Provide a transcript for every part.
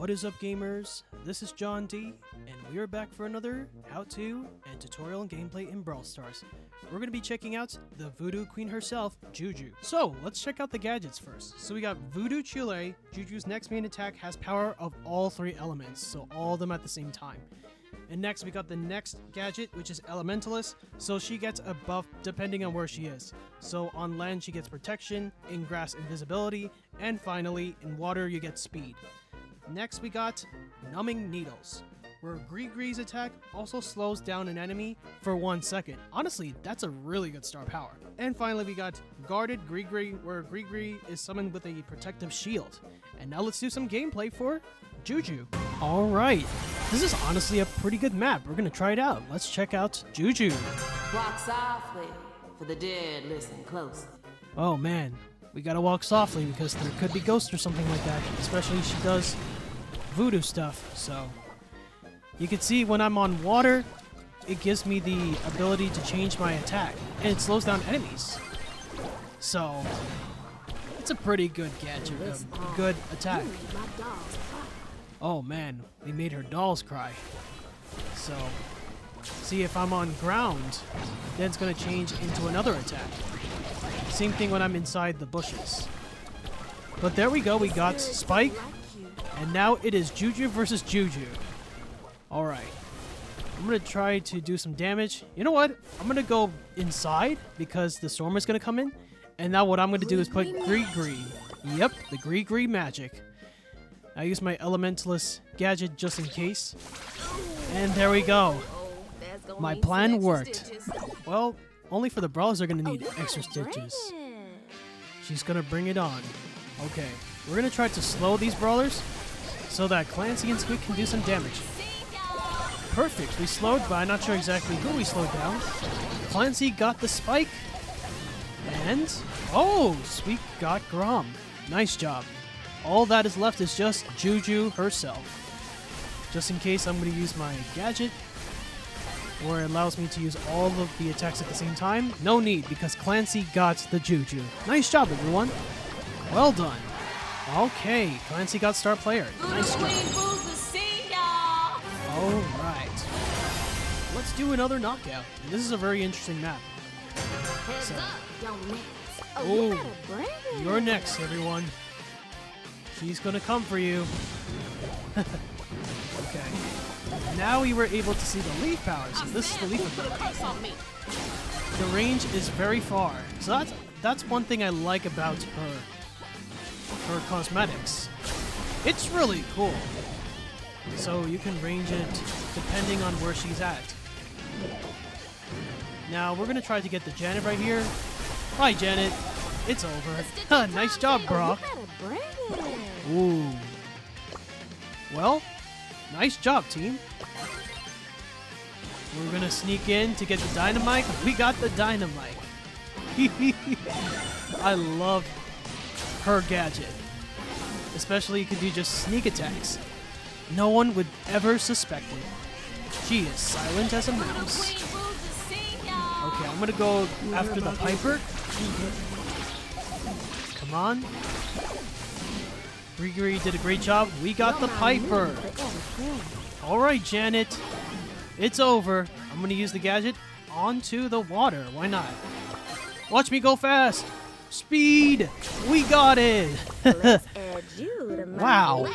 What is up, gamers? This is John D, and we are back for another how-to and tutorial and gameplay in Brawl Stars. We're going to be checking out the Voodoo Queen herself, Juju. So, let's check out the gadgets first. So we got Voodoo Chile. Juju's next main attack has power of all three elements, so all of them at the same time. And next, we got the next gadget, which is Elementalist, so she gets a buff depending on where she is. So on land, she gets protection, in grass, invisibility, and finally, in water, you get speed. Next, we got Numbing Needles, where Gree's attack also slows down an enemy for 1 second. Honestly, that's a really good star power. And finally, we got Guarded Gree, where Gree is summoned with a protective shield. And now let's do some gameplay for Juju. Alright, this is honestly a pretty good map. We're gonna try it out. Let's check out Juju. Walk softly, for the dead listen closely. Oh man, we gotta walk softly because there could be ghosts or something like that, especially if she does voodoo stuff. So you can see when I'm on water, it gives me the ability to change my attack, and it slows down enemies. So it's a pretty good gadget, a good attack. Oh man, we made her dolls cry. So see, if I'm on ground, then it's gonna change into another attack. Same thing when I'm inside the bushes. But there we go, we got Spike, and now it is Juju versus Juju. Alright, I'm gonna try to do some damage. You know what? I'm gonna go inside because the storm is gonna come in. And now what I'm gonna do is put Gree. Yep, the Gree magic. I use my Elementalist gadget just in case. And there we go. My plan worked. Well, only for the brawlers are gonna need extra stitches. She's gonna bring it on. Okay, we're gonna try to slow these brawlers so that Clancy and Squeak can do some damage. Perfect, we slowed, but I'm not sure exactly who we slowed down. Clancy got the spike. And, oh, Squeak got Grom. Nice job. All that is left is just Juju herself. Just in case, I'm going to use my gadget, where it allows me to use all of the attacks at the same time. No need, because Clancy got the Juju. Nice job, everyone. Well done. Okay, Clancy got star player. Nice job. Alright. Let's do another knockout. This is a very interesting map. So, oh, you're next, everyone. She's gonna come for you. Okay. Now we were able to see the leaf power. So this is the leaf ability. The range is very far. So that's one thing I like about her cosmetics. It's really cool. So you can range it depending on where she's at. Now we're gonna try to get the Janet right here. Bye, Janet. It's over. Nice job, Brock. Ooh. Well, nice job, team. We're gonna sneak in to get the dynamite. We got the dynamite. I love her gadget. Especially you can do just sneak attacks. No one would ever suspect it. She is silent as a mouse. Okay, I'm gonna go after the Piper. Come on. Gree did a great job. We got the Piper. Alright, Janet. It's over. I'm gonna use the gadget onto the water. Why not? Watch me go fast. Speed. We got it. Wow.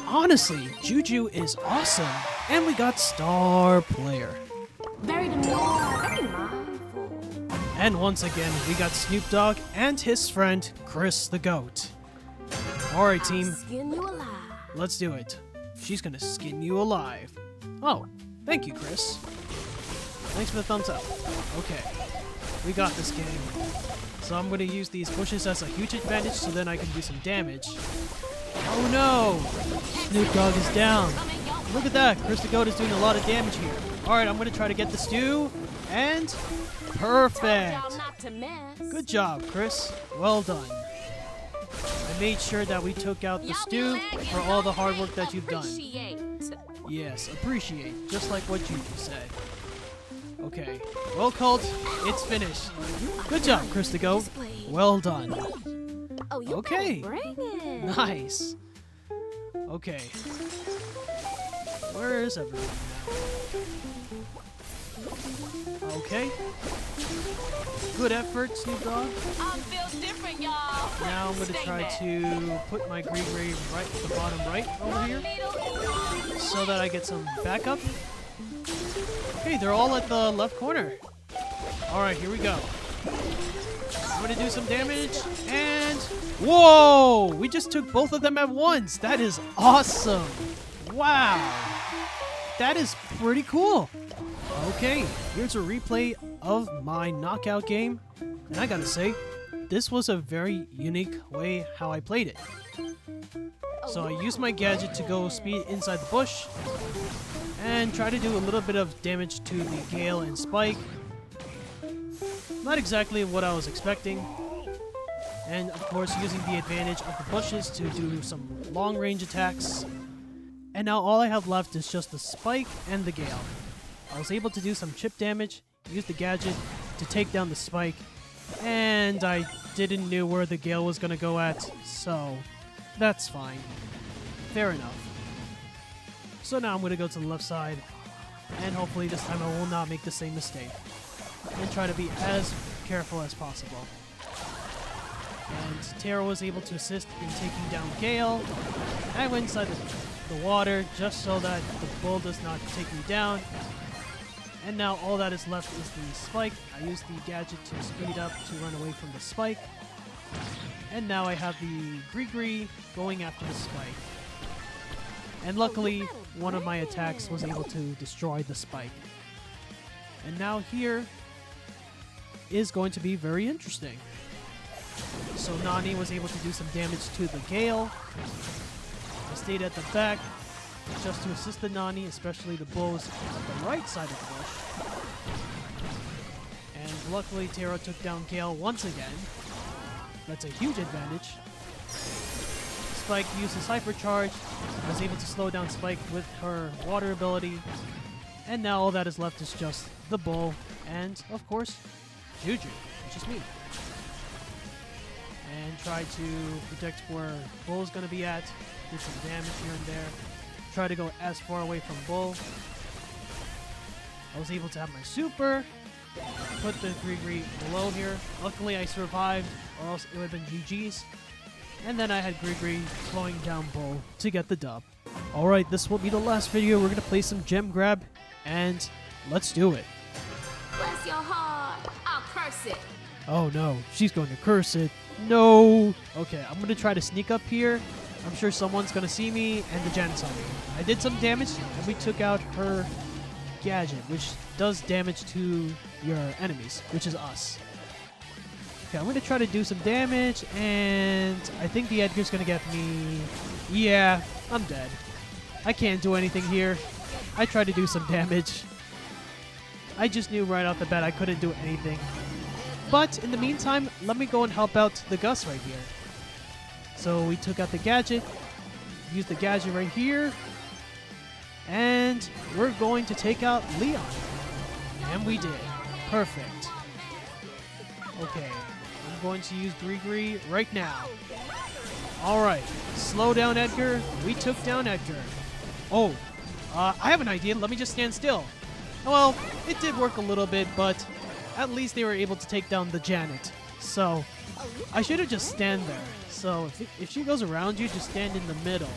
Honestly, Juju is awesome. And we got star player. And once again, we got Snoop Dogg and his friend, Chris the Goat. Alright, team. Let's do it. She's gonna skin you alive. Oh, thank you, Chris. Thanks for the thumbs up. Okay, we got this game. So I'm gonna use these bushes as a huge advantage so then I can do some damage. Oh no! Snoop Dogg is down. Look at that, Chris the Goat is doing a lot of damage here. Alright, I'm gonna try to get the stew. And perfect! Good job, Chris. Well done. I made sure that we took out the stew for all the hard work that you've done. Yes, appreciate. Just like what you said. Okay. Well called. It's finished. Good job, Chris the Goat. Well done. Okay. Nice. Okay. Where is everyone now? Okay. Good effort, Snoop Dogg. Feels different, y'all. Now I'm going to try to put my Gree right at the bottom right over here so that I get some backup. Okay, they're all at the left corner. Alright, here we go. I'm going to do some damage and... Whoa! We just took both of them at once. That is awesome. Wow. That is pretty cool. Okay, here's a replay of my knockout game. And I gotta say, this was a very unique way how I played it. So I used my gadget to go speed inside the bush and try to do a little bit of damage to the Gale and Spike. Not exactly what I was expecting. And of course using the advantage of the bushes to do some long range attacks. And now all I have left is just the Spike and the Gale. I was able to do some chip damage, use the gadget to take down the Spike, and I didn't know where the Gale was going to go at, so that's fine. Fair enough. So now I'm going to go to the left side, and hopefully this time I will not make the same mistake, and try to be as careful as possible. And Tara was able to assist in taking down Gale. I went inside the water just so that the bull does not take me down. And now all that is left is the Spike. I used the gadget to speed up to run away from the Spike. And now I have the Gree going after the Spike. And luckily, one of my attacks was able to destroy the Spike. And now here is going to be very interesting. So Nani was able to do some damage to the Gale. I stayed at the back just to assist the Nani, especially the bulls at the right side of the bush. And luckily Tara took down Gale once again. That's a huge advantage. Spike used his Hyper Charge. I was able to slow down Spike with her water ability. And now all that is left is just the bull and, of course, Juju, which is me. And try to protect where Bull's going to be at. Do some damage here and there. Try to go as far away from Bull. I was able to have my super. Put the Gree below here. Luckily I survived, or else it would have been GG's. And then I had Gree slowing down Bull to get the dub. Alright, this will be the last video. We're going to play some gem grab, and let's do it. Bless your heart. I'll curse it. Oh no, she's going to curse it. No! Okay, I'm going to try to sneak up here. I'm sure someone's going to see me, and the Jan saw me. I did some damage, and we took out her gadget, which does damage to your enemies, which is us. Okay, I'm going to try to do some damage, and I think the Edgar's going to get me. Yeah, I'm dead. I can't do anything here. I tried to do some damage. I just knew right off the bat I couldn't do anything. But in the meantime, let me go and help out the Gus right here. So we took out the gadget, used the gadget right here, and we're going to take out Leon. And we did. Perfect. Okay, I'm going to use Gree right now. Alright, slow down Edgar. We took down Edgar. Oh, I have an idea. Let me just stand still. Well, it did work a little bit, but at least they were able to take down the Janet. So, I should have just stand there. So, if she goes around you, just stand in the middle.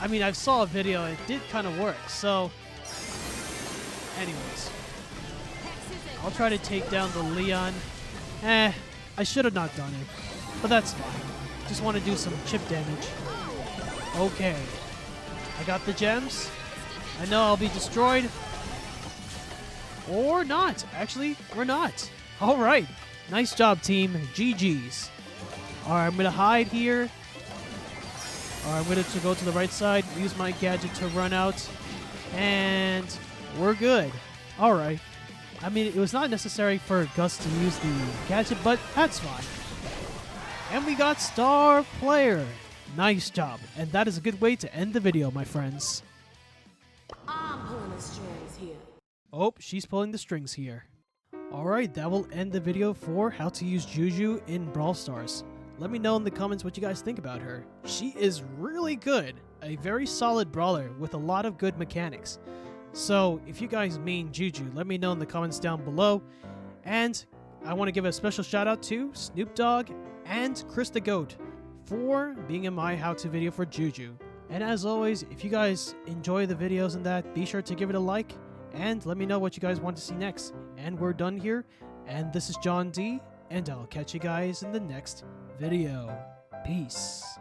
I mean, I saw a video. It did kind of work. So, anyways. I'll try to take down the Leon. I should have not done it. But that's fine. Just want to do some chip damage. Okay. I got the gems. I know I'll be destroyed. Or not. Actually, we're not. All right. Nice job, team. GG's. All right, I'm going to hide here. All right, I'm going to go to the right side, use my gadget to run out, and we're good. All right. I mean, it was not necessary for Gus to use the gadget, but that's fine. And we got star player. Nice job. And that is a good way to end the video, my friends. I'm pulling the strings here. Oh, she's pulling the strings here. Alright, that will end the video for how to use Juju in Brawl Stars. Let me know in the comments what you guys think about her. She is really good. a very solid brawler with a lot of good mechanics. So if you guys mean Juju, let me know in the comments down below. And I want to give a special shout out to Snoop Dogg and Chris the Goat for being in my how-to video for Juju. And as always, if you guys enjoy the videos and that, be sure to give it a like and let me know what you guys want to see next. And we're done here. And this is John D, and I'll catch you guys in the next video. Peace.